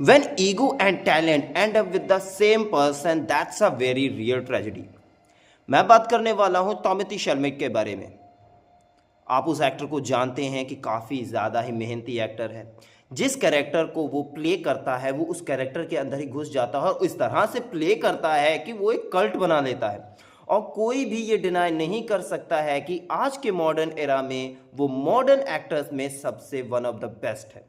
When ego and talent end up with the same person, that's a very real tragedy. मैं बात करने वाला हूं टॉमिथी शैलमेट के बारे में। आप उस एक्टर को जानते हैं कि काफ़ी ज़्यादा ही मेहनती एक्टर है। जिस कैरेक्टर को वो प्ले करता है वो उस कैरेक्टर के अंदर ही घुस जाता है और इस तरह से प्ले करता है कि वो एक कल्ट बना लेता है। और कोई भी ये डिनाई नहीं कर सकता है कि आज के मॉडर्न एरा में वो मॉडर्न एक्टर्स में सबसे वन ऑफ द बेस्ट है।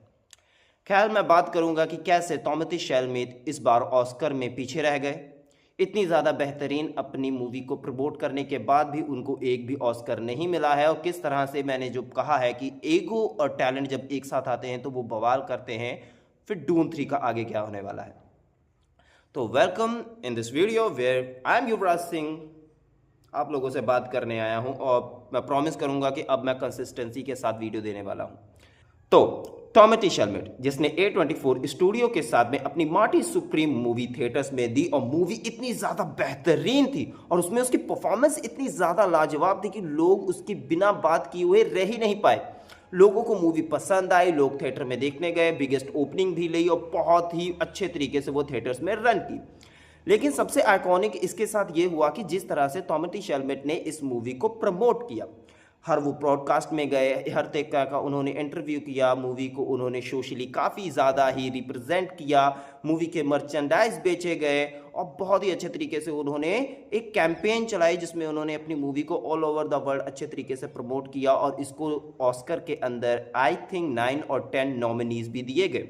खैर, मैं बात करूंगा कि कैसे टॉमिथी शैलमेट इस बार ऑस्कर में पीछे रह गए। इतनी ज़्यादा बेहतरीन अपनी मूवी को प्रमोट करने के बाद भी उनको एक भी ऑस्कर नहीं मिला है, और किस तरह से मैंने जो कहा है कि ईगो और टैलेंट जब एक साथ आते हैं तो वो बवाल करते हैं। फिर डून 3 का आगे क्या होने वाला है। तो welcome in this video where I am Yuvraj Singh आप लोगों से बात करने आया हूं, और मैं प्रॉमिस करूंगा कि अब मैं कंसिस्टेंसी के साथ वीडियो देने वाला हूं। तो टॉमिथी शैलमेट जिसने A24 स्टूडियो के साथ में अपनी मार्टी सुप्रीम मूवी थिएटर्स में दी, और मूवी इतनी ज़्यादा बेहतरीन थी और उसमें उसकी परफॉर्मेंस इतनी ज़्यादा लाजवाब थी कि लोग उसकी बिना बात किए हुए रह ही नहीं पाए। लोगों को मूवी पसंद आई, लोग थिएटर में देखने गए, बिगेस्ट ओपनिंग भी ली और बहुत ही अच्छे तरीके से वो थिएटर्स में रन की। लेकिन सबसे आइकॉनिक इसके साथ ये हुआ कि जिस तरह से टॉमिथी शैलमेट ने इस मूवी को प्रमोट किया। हर वो ब्रॉडकास्ट में गए, हर तरीके का उन्होंने इंटरव्यू किया, मूवी को उन्होंने सोशली काफ़ी ज़्यादा ही रिप्रेजेंट किया, मूवी के मर्चेंडाइज बेचे गए और बहुत ही अच्छे तरीके से उन्होंने एक कैंपेन चलाई जिसमें उन्होंने अपनी मूवी को ऑल ओवर द वर्ल्ड अच्छे तरीके से प्रमोट किया, और इसको ऑस्कर के अंदर आई थिंक 9 और 10 नॉमिनीज भी दिए गए।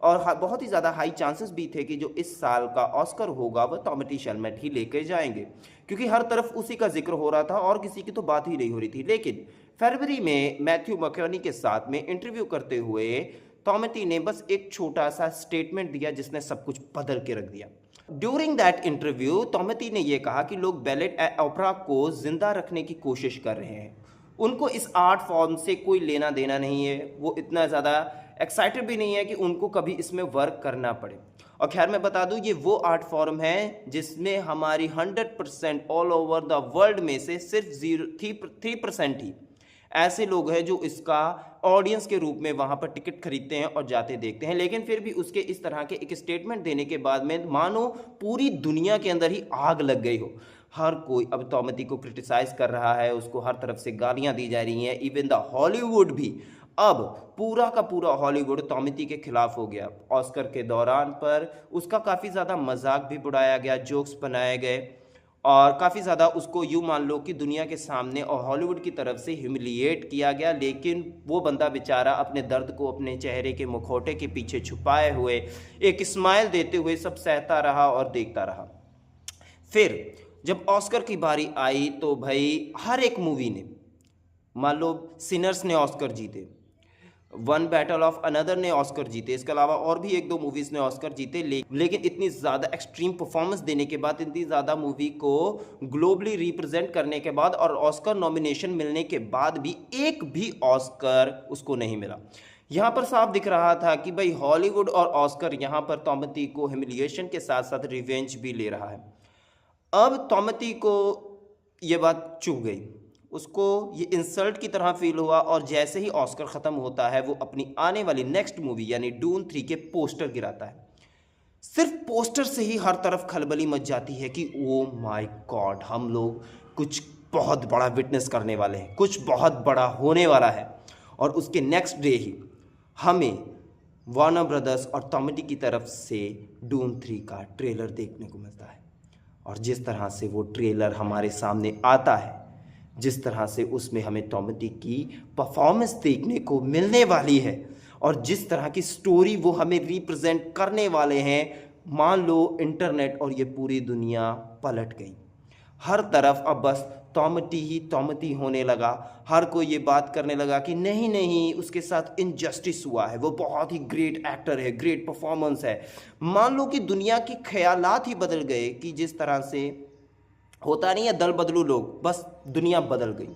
और बहुत ही ज़्यादा हाई चांसेस भी थे कि जो इस साल का ऑस्कर होगा वह टॉमिथी शैलमेट ही लेकर जाएंगे, क्योंकि हर तरफ उसी का जिक्र हो रहा था और किसी की तो बात ही नहीं हो रही थी। लेकिन फरवरी में मैथ्यू मैकॉनही के साथ में इंटरव्यू करते हुए टॉमिथी ने बस एक छोटा सा स्टेटमेंट दिया जिसने सब कुछ बदल के रख दिया। ड्यूरिंग दैट इंटरव्यू टॉमिथी ने यह कहा कि लोग बैलेट ओपेरा को जिंदा रखने की कोशिश कर रहे हैं, उनको इस आर्ट फॉर्म से कोई लेना देना नहीं है, वो इतना ज़्यादा एक्साइटेड भी नहीं है कि उनको कभी इसमें वर्क करना पड़े। और खैर, मैं बता दूं ये वो आर्ट फॉर्म है जिसमें हमारी 100% ऑल ओवर द वर्ल्ड में से सिर्फ 3% ही ऐसे लोग हैं जो इसका ऑडियंस के रूप में वहाँ पर टिकट खरीदते हैं और जाते देखते हैं। लेकिन फिर भी उसके इस तरह के एक स्टेटमेंट देने के बाद में मानो पूरी दुनिया के अंदर ही आग लग गई हो। हर कोई अब टॉमिथी को क्रिटिसाइज कर रहा है, उसको हर तरफ से गालियाँ दी जा रही हैं। इवन द हॉलीवुड भी, अब पूरा का पूरा हॉलीवुड टॉमिथी के खिलाफ हो गया। ऑस्कर के दौरान पर उसका काफ़ी ज़्यादा मजाक भी उड़ाया गया, जोक्स बनाए गए, और काफ़ी ज़्यादा उसको यूँ मान लो कि दुनिया के सामने और हॉलीवुड की तरफ से ह्यूमिलिएट किया गया। लेकिन वो बंदा बेचारा अपने दर्द को अपने चेहरे के मुखौटे के पीछे छुपाए हुए एक स्माइल देते हुए सब सहता रहा और देखता रहा। फिर जब ऑस्कर की बारी आई तो भाई हर एक मूवी ने, मान लो सिनर्स ने ऑस्कर जीते, वन बैटल ऑफ अनदर ने ऑस्कर जीते, इसके अलावा और भी एक दो मूवीज़ ने ऑस्कर जीते। लेकिन इतनी ज़्यादा एक्सट्रीम परफॉर्मेंस देने के बाद, इतनी ज़्यादा मूवी को ग्लोबली रिप्रेजेंट करने के बाद और ऑस्कर नॉमिनेशन मिलने के बाद भी एक भी ऑस्कर उसको नहीं मिला। यहाँ पर साफ दिख रहा था कि भाई हॉलीवुड और ऑस्कर यहाँ पर टॉमिथी को ह्यूमिलिएशन के साथ साथ रिवेंज भी ले रहा है। अब टॉमिथी को ये बात चुभ गई, उसको ये इंसल्ट की तरह फील हुआ, और जैसे ही ऑस्कर ख़त्म होता है वो अपनी आने वाली नेक्स्ट मूवी यानी डून 3 के पोस्टर गिराता है। सिर्फ पोस्टर से ही हर तरफ खलबली मच जाती है कि ओ माय गॉड, हम लोग कुछ बहुत बड़ा विटनेस करने वाले हैं, कुछ बहुत बड़ा होने वाला है। और उसके नेक्स्ट डे ही हमें वार्नर ब्रदर्स और टॉमिथी की तरफ से डून 3 का ट्रेलर देखने को मिलता है। और जिस तरह से वो ट्रेलर हमारे सामने आता है, जिस तरह से उसमें हमें टॉमिथी की परफॉर्मेंस देखने को मिलने वाली है, और जिस तरह की स्टोरी वो हमें रिप्रेजेंट करने वाले हैं, मान लो इंटरनेट और ये पूरी दुनिया पलट गई। हर तरफ अब बस टॉमिथी ही टॉमिथी होने लगा। हर कोई ये बात करने लगा कि नहीं नहीं, उसके साथ इनजस्टिस हुआ है, वो बहुत ही ग्रेट एक्टर है, ग्रेट परफॉर्मेंस है। मान लो कि दुनिया के ख्यालात ही बदल गए कि जिस तरह से होता नहीं है दल बदलू लोग, बस दुनिया बदल गई।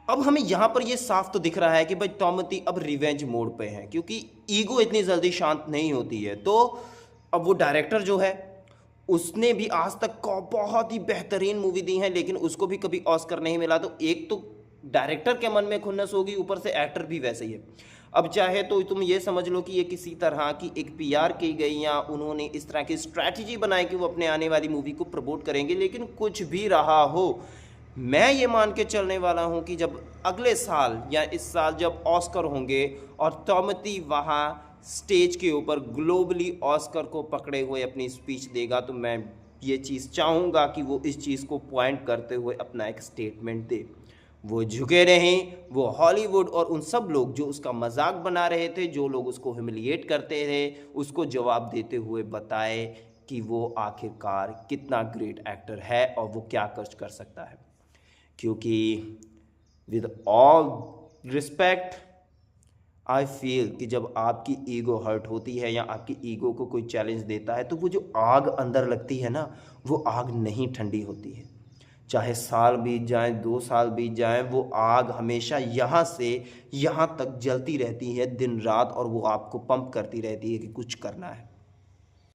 अब हमें यहाँ पर ये साफ तो दिख रहा है कि भाई टॉमिथी अब रिवेंज मोड पे है, क्योंकि ईगो इतनी जल्दी शांत नहीं होती है। तो अब वो डायरेक्टर जो है उसने भी आज तक बहुत ही बेहतरीन मूवी दी है, लेकिन उसको भी कभी ऑस्कर नहीं मिला। तो एक तो डायरेक्टर के मन में खुन्नस होगी, ऊपर से एक्टर भी वैसे ही है। अब चाहे तो तुम ये समझ लो कि ये किसी तरह की एक पीआर की गई या उन्होंने इस तरह की स्ट्रैटेजी बनाई कि वो अपने आने वाली मूवी को प्रमोट करेंगे, लेकिन कुछ भी रहा हो, मैं ये मान के चलने वाला हूँ कि जब अगले साल या इस साल जब ऑस्कर होंगे और टॉमथी वहाँ स्टेज के ऊपर ग्लोबली ऑस्कर को पकड़े हुए अपनी स्पीच देगा, तो मैं ये चीज़ चाहूँगा कि वो इस चीज़ को पॉइंट करते हुए अपना एक स्टेटमेंट दे। वो झुके रहें, वो हॉलीवुड और उन सब लोग जो उसका मजाक बना रहे थे, जो लोग उसको ह्यूमिलिएट करते थे, उसको जवाब देते हुए बताए कि वो आखिरकार कितना ग्रेट एक्टर है और वो क्या कर सकता है। क्योंकि with all respect I feel कि जब आपकी ईगो हर्ट होती है या आपकी ईगो को कोई चैलेंज देता है, तो वो जो आग अंदर लगती है ना, वो आग नहीं ठंडी होती है। चाहे साल बीत जाए, 2 साल बीत जाए, वो आग हमेशा यहाँ से यहाँ तक जलती रहती है दिन रात, और वो आपको पंप करती रहती है कि कुछ करना है।